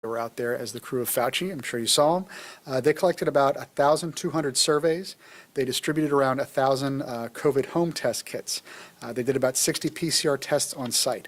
They were out there as the crew of Fauci. I'm sure you saw them. They collected about 1,200 surveys. They distributed around 1,000 COVID home test kits. They did about 60 PCR tests on site.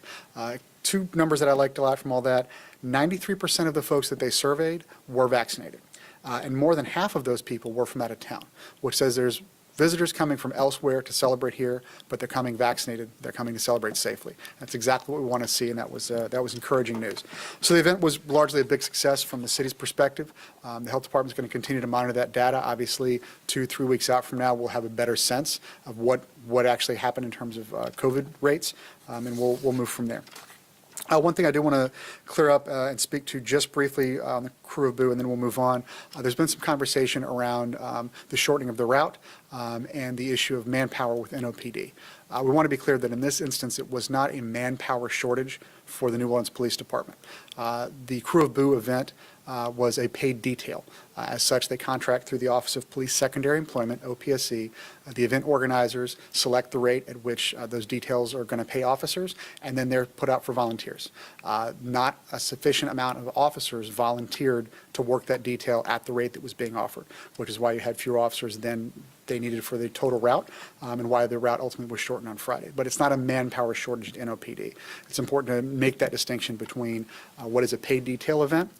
Two numbers that I liked a lot from all that: 93% of the folks that they surveyed were vaccinated. And more than half of those people were from out of town, which says there's visitors coming from elsewhere to celebrate here, but they're coming vaccinated. They're coming to celebrate safely. That's exactly what we want to see, and that was encouraging news. So the event was largely a big success from the city's perspective. The health department is going to continue to monitor that data. Obviously, 2-3 weeks out from now, we'll have a better sense of what actually happened in terms of COVID rates, and we'll move from there. One thing I do want to clear up and speak to just briefly on the Krewe of Boo, and then we'll move on. There's been some conversation around the shortening of the route and the issue of manpower with NOPD. We want to be clear that in this instance, it was not a manpower shortage for the New Orleans Police Department. The Krewe of Boo event was a paid detail. As such, they contract through the Office of Police Secondary Employment, OPSE. The event organizers select the rate at which those details are going to pay officers, and then they're put out for volunteers. Not a sufficient amount of officers volunteered to work that detail at the rate that was being offered, which is why you had fewer officers than they needed for the total route, and why the route ultimately was shortened on Friday. But it's not a manpower shortage at NOPD. It's important to make that distinction between what is a paid detail event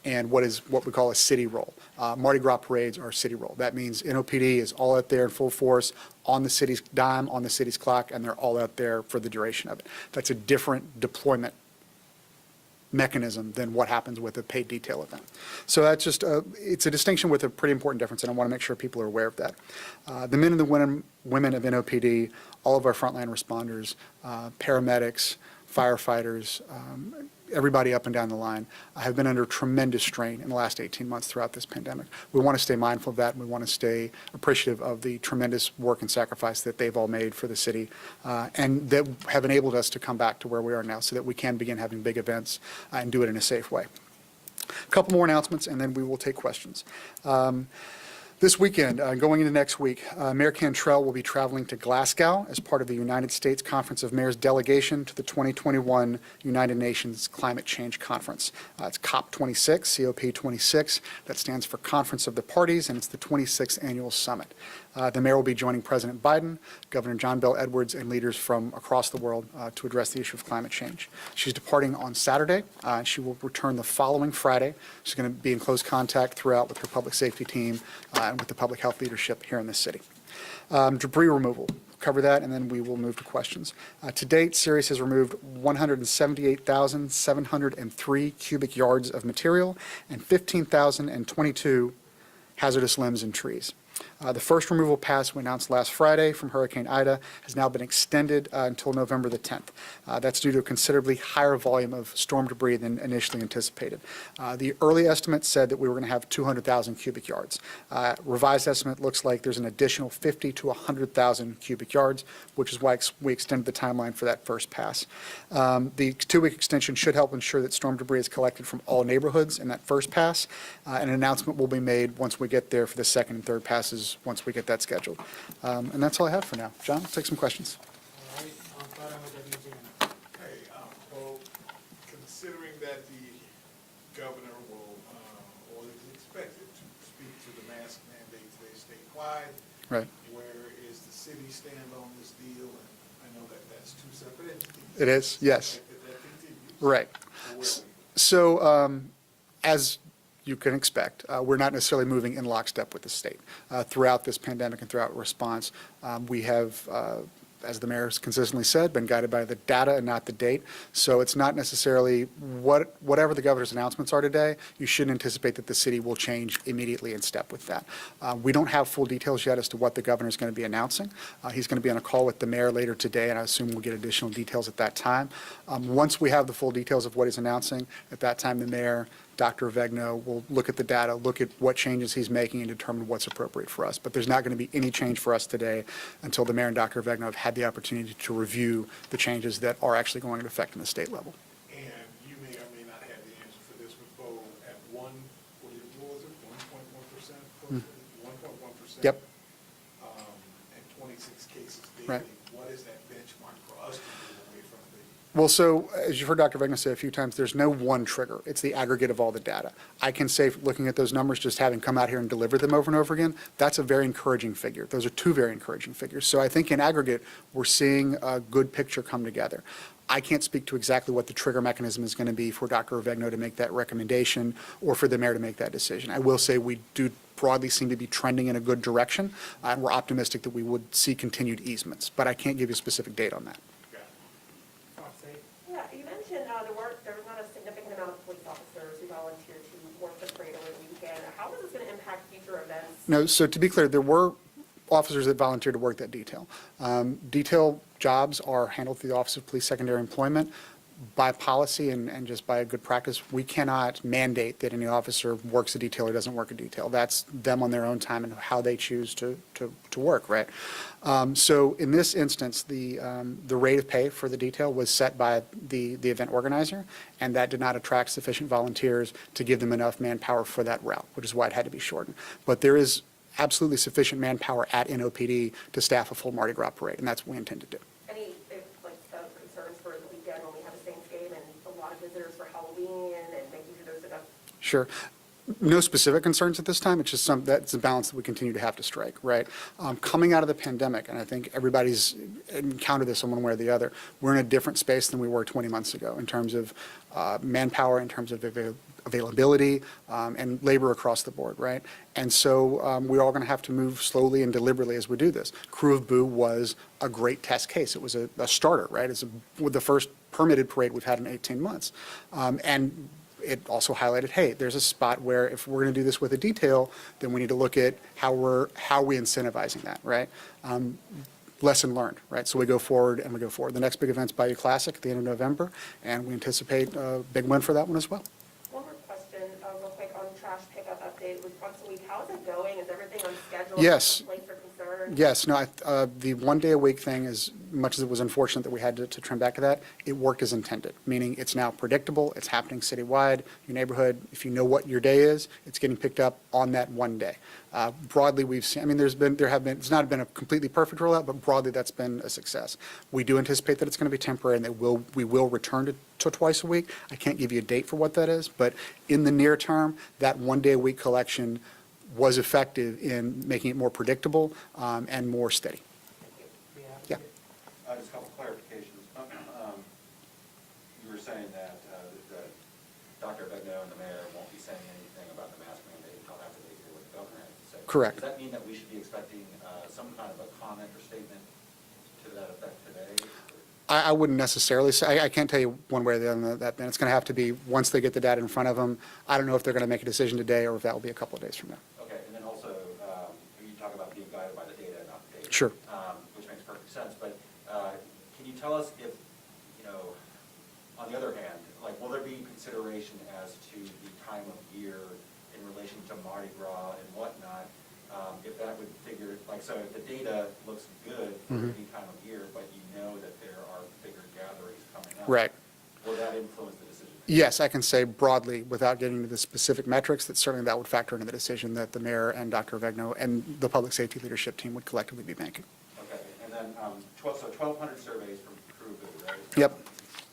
and what we call a city role. Mardi Gras parades are a city role. That means NOPD is all out there in full force on the city's dime, on the city's clock, and they're all out there for the duration of it. That's a different deployment mechanism than what happens with a paid detail event. So that's just it's a distinction with a pretty important difference, and I want to make sure people are aware of that. The men and the women of NOPD, all of our frontline responders, paramedics, firefighters, everybody up and down the line have been under tremendous strain in the last 18 months throughout this pandemic. We want to stay mindful of that, and we want to stay appreciative of the tremendous work and sacrifice that they've all made for the city, and that have enabled us to come back to where we are now so that we can begin having big events and do it in a safe way. A couple more announcements, and then we will take questions. This weekend, going into next week, Mayor Cantrell will be traveling to Glasgow as part of the United States Conference of Mayors delegation to the 2021 United Nations Climate Change Conference. It's COP26, COP26. That stands for Conference of the Parties, and it's the 26th annual summit. The mayor will be joining President Biden, Governor John Bel Edwards, and leaders from across the world to address the issue of climate change. She's departing on Saturday, and she will return the following Friday. She's going to be in close contact throughout with her public safety team and with the public health leadership here in the city. Debris removal. Cover that, and then we will move to questions. To date, Sirius has removed 178,703 cubic yards of material and 15,022 hazardous limbs and trees. The first removal pass we announced last Friday from Hurricane Ida has now been extended until November the 10th. That's due to a considerably higher volume of storm debris than initially anticipated. The early estimate said that we were going to have 200,000 cubic yards. Revised estimate looks like there's an additional 50 to 100,000 cubic yards, which is why we extended the timeline for that first pass. The 2-week extension should help ensure that storm debris is collected from all neighborhoods in that first pass. An announcement will be made once we get there for the second and third passes once we get that scheduled. And that's all I have for now. John, let's take some questions. All right. Well, considering that the governor will, or is expected to speak to the mask mandate today statewide, Right. where is the city stand on this deal? And I know that that's two separate entities. It is, yes. That continues. Right. So where are we? So as you can expect, we're not necessarily moving in lockstep with the state. Throughout this pandemic and throughout response, we have, as the mayor has consistently said, been guided by the data and not the date. So it's not necessarily whatever the governor's announcements are today, you shouldn't anticipate that the city will change immediately in step with that. We don't have full details yet as to what the governor is going to be announcing. He's going to be on a call with the mayor later today, and I assume we'll get additional details at that time. Once we have the full details of what he's announcing, at that time the mayor, Dr. Avegno, will look at the data, look at what changes he's making, and determine what's appropriate for us. But there's not going to be any change for us today until the mayor and Dr. Avegno have had the opportunity to review the changes that are actually going into effect in the state level. And you may or may not have the answer for this with Bo at what was it, 1.1%? 1.1%. Yep. And 26 cases daily. Right. What is that benchmark for us to move away from Well, so as you've heard Dr. Vegna say a few times, there's no one trigger. It's the aggregate of all the data. I can say, looking at those numbers, just having come out here and delivered them over and over again, that's a very encouraging figure. Those are two very encouraging figures. So I think in aggregate, we're seeing a good picture come together. I can't speak to exactly what the trigger mechanism is going to be for Dr. Vegna to make that recommendation or for the mayor to make that decision. I will say we do broadly seem to be trending in a good direction, and we're optimistic that we would see continued easements, but I can't give you a specific date on that. Yeah, you mentioned there was not a significant amount of police officers who volunteered to work the parade over the weekend. How is this going to impact future events? No, so to be clear, there were officers that volunteered to work that detail. Detail jobs are handled through the Office of Police Secondary Employment. By policy and just by a good practice, we cannot mandate that any officer works a detail or doesn't work a detail. That's them on their own time and how they choose to work, right? So in this instance, the rate of pay for the detail was set by the event organizer, and that did not attract sufficient volunteers to give them enough manpower for that route, which is why it had to be shortened. But there is absolutely sufficient manpower at NOPD to staff a full Mardi Gras parade, and that's what we intend to do. Any concerns for the weekend when we have a Saints game and a lot of visitors for Halloween and making sure there's enough? Sure. No specific concerns at this time. It's just that's a balance that we continue to have to strike, right? Coming out of the pandemic, and I think everybody's encountered this in one way or the other, we're in a different space than we were 20 months ago in terms of manpower, in terms of availability, and labor across the board, right? And so we're all going to have to move slowly and deliberately as we do this. Krewe of Boo was a great test case. It was a starter, right? It's the first permitted parade we've had in 18 months. And it also highlighted, hey, there's a spot where if we're going to do this with a detail, then we need to look at how we're incentivizing that, right? Lesson learned, right? So we go forward and we go forward. The next big event's Bayou Classic at the end of November, and we anticipate a big win for that one as well. One more question, real quick, on trash pickup update. It was once a week. How is it going? Is everything on schedule? Yes. Complaints or concerns? Yes, no, the 1 day a week thing, as much as it was unfortunate that we had to trim back to that, it worked as intended, meaning it's now predictable, it's happening citywide, your neighborhood, if you know what your day is, it's getting picked up on that 1 day. Broadly, we've seen, I mean, it's not been a completely perfect rollout, but broadly that's been a success. We do anticipate that it's going to be temporary and that we will return to twice a week. I can't give you a date for what that is, but in the near term, that 1 day a week collection was effective in making it more predictable and more steady. Yeah. Just a couple clarifications. You were saying that Dr. Begno and the mayor won't be saying anything about the mask mandate until after they hear what the governor has to say. Correct. Does that mean that we should be expecting some kind of a comment or statement to that effect today? I wouldn't necessarily say, I can't tell you one way or the other on that, and it's going to have to be once they get the data in front of them. I don't know if they're going to make a decision today or if that will be a couple of days from now. Okay, and then also, you talk about being guided by the data and not the data. Sure. Which makes perfect sense, but can you tell us if, on the other hand, like, will there be consideration as to the time of year in relation to Mardi Gras and whatnot? If that would figure, like, so if the data looks good for any time of year, but you know that there are bigger gatherings coming up. Right. Will that influence the decision? Yes, I can say broadly, without getting into the specific metrics, that certainly that would factor into the decision that the mayor and Dr. Vegno and the public safety leadership team would collectively be making. Okay, and then, so 1,200 surveys from Krewe of Boo, right? Yep,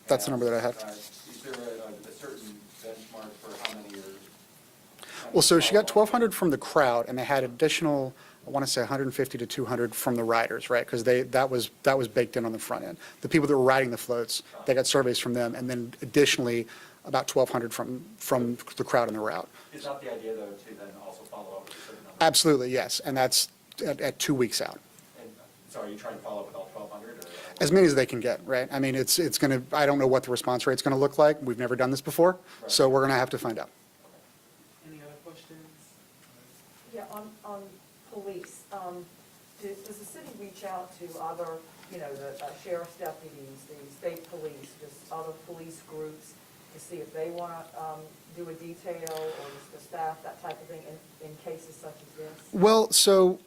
that's the number that I had. Is there a certain benchmark for how many years? Well, so she got 1,200 from the crowd, and they had additional, I want to say 150 to 200 from the riders, right? Because that was baked in on the front end. The people that were riding the floats, they got surveys from them, and then additionally, about 1,200 from the crowd and the route. Is that the idea, though, to then also follow up with a certain number? Absolutely, yes, and that's at 2 weeks out. And, so are you trying to follow up with all 1,200? Or? As many as they can get, right? I mean, it's going to, I don't know what the response rate's going to look like. We've never done this before, Right. so we're going to have to find out. Any other questions? Yeah, on police, does the city reach out to other, the sheriff's deputies, the state police, just other police groups to see if they want to do a detail or just the staff, that type of thing, in cases such as this? Well, so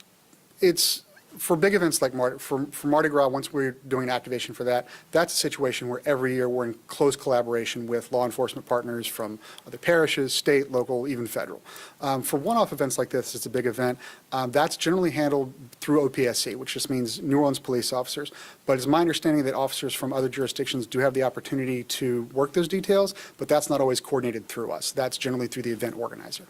it's For big events like for Mardi Gras, once we're doing an activation for that, that's a situation where every year we're in close collaboration with law enforcement partners from other parishes, state, local, even federal. For one-off events like this, it's a big event, that's generally handled through OPSC, which just means New Orleans police officers. But it's my understanding that officers from other jurisdictions do have the opportunity to work those details, but that's not always coordinated through us. That's generally through the event organizer.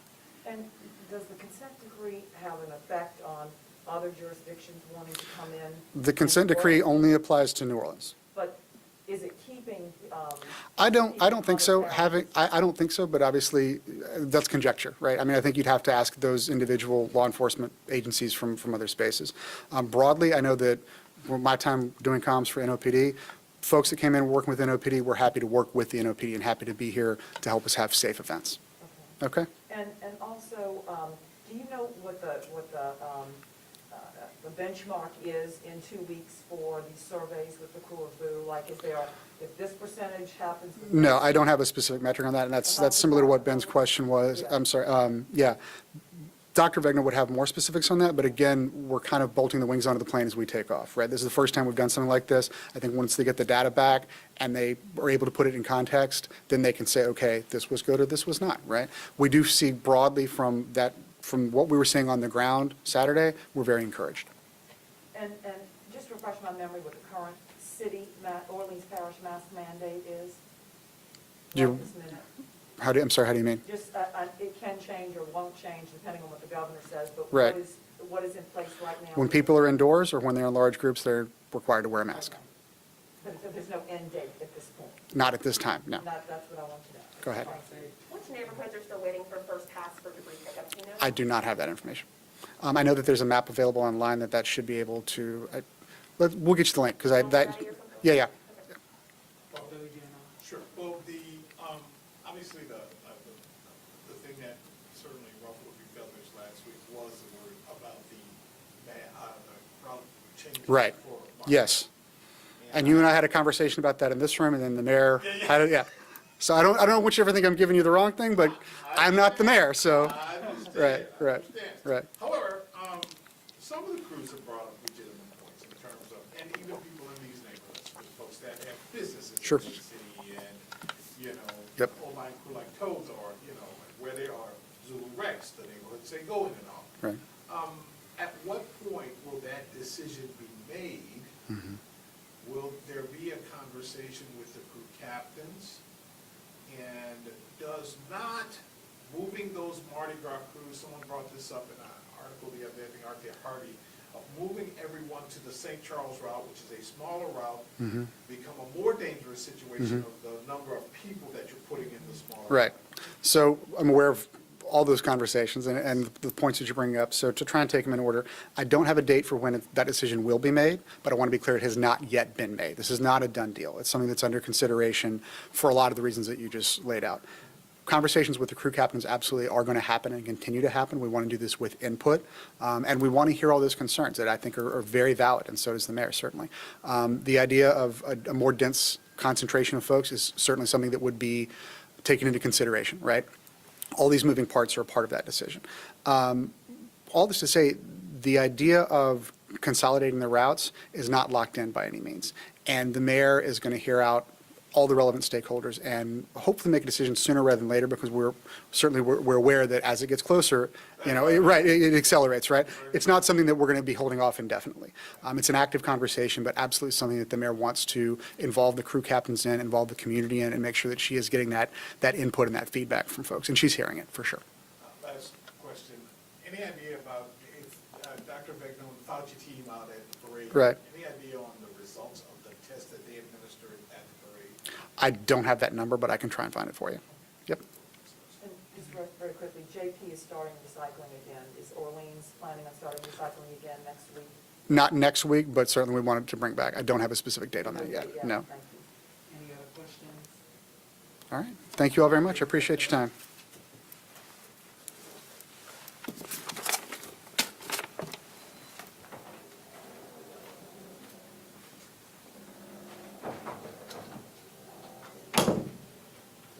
And does the consent decree have an effect on other jurisdictions wanting to come in? The consent decree only applies to New Orleans. But is it keeping? I don't think so. other parishes? I don't think so, but obviously that's conjecture, right? I mean, I think you'd have to ask those individual law enforcement agencies from other spaces. Broadly, I know that my time doing comms for NOPD, folks that came in working with NOPD were happy to work with the NOPD and happy to be here to help us have safe events. Okay? And also, do you know what the benchmark is in 2 weeks for these surveys with the Krewe of Boo? Like, if this percentage happens? No, I don't have a specific metric on that, and that's similar to what Ben's question was. I'm sorry, yeah. Dr. Vegna would have more specifics on that, but again, we're kind of bolting the wings onto the plane as we take off, right? This is the first time we've done something like this. I think once they get the data back and they are able to put it in context, then they can say, okay, this was good or this was not, right? We do see broadly from what we were seeing on the ground Saturday, we're very encouraged. And just refresh my memory what the current city, Orleans Parish mask mandate is? You- Right this minute. I'm sorry, how do you mean? Just, it can change or won't change depending on what the governor says, but Right. what is in place right now? When people are indoors or when they're in large groups, they're required to wear a mask. But there's no end date at this point? Not at this time, no. That's what I want to know. Go ahead. Which neighborhoods are still waiting for first pass for debris pickup, do you know? I do not have that information. I know that there's a map available online that should be able to, we'll get you the link, because yeah. Sure. Well, obviously the thing that certainly ruffled your feathers last week was the word about the route changes. Right, for March. yes. And you and I had a conversation about that in this room, and then the mayor had it, yeah. So I don't know which ever think I'm giving you the wrong thing, but I'm not the mayor, so, I understand. right, I right, understand. right. However, some of the crews have brought up legitimate points in terms of, and even people in these neighborhoods, for folks that have businesses Sure. in the city and, Yep. Old-line crew like Toads are, where they are Zulu Rex, the neighborhoods they go in and all. Right. At what point will that decision be made? Mm-hmm. Will there be a conversation with the crew captains? And does not moving those Mardi Gras crews, someone brought this up in an article the other day, I think Arte Hardy, of moving everyone to the St. Charles route, which is a smaller route, Mm-hmm. become a more dangerous situation of the number of people that you're putting in the smaller route? Right. So I'm aware of all those conversations and the points that you're bringing up. So to try and take them in order, I don't have a date for when that decision will be made, but I want to be clear, it has not yet been made. This is not a done deal. It's something that's under consideration for a lot of the reasons that you just laid out. Conversations with the crew captains absolutely are going to happen and continue to happen. We want to do this with input, and we want to hear all those concerns that I think are very valid, and so does the mayor, certainly. The idea of a more dense concentration of folks is certainly something that would be taken into consideration, right? All these moving parts are a part of that decision. All this to say, the idea of consolidating the routes is not locked in by any means, and the mayor is going to hear out all the relevant stakeholders and hopefully make a decision sooner rather than later, because we're aware that as it gets closer, it accelerates, right? It's not something that we're going to be holding off indefinitely. It's an active conversation, but absolutely something that the mayor wants to involve the crew captains in, involve the community in, and make sure that she is getting that input and that feedback from folks, and she's hearing it for sure. Last question. Any idea about if Dr. Vegna and the Fauci team out at the parade? Right. Any idea on the results of the test that they administered at the parade? I don't have that number, but I can try and find it for you. Yep. And just very quickly, JP is starting recycling again. Is Orleans planning on starting recycling again next week? Not next week, but certainly we wanted to bring back. I don't have a specific date on that yet. Yeah, No. Thank you. Any other questions? All right. Thank you all very much. I appreciate your time.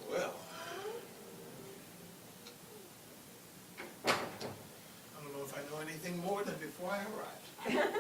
Well, I don't know if I know anything more than before I arrived.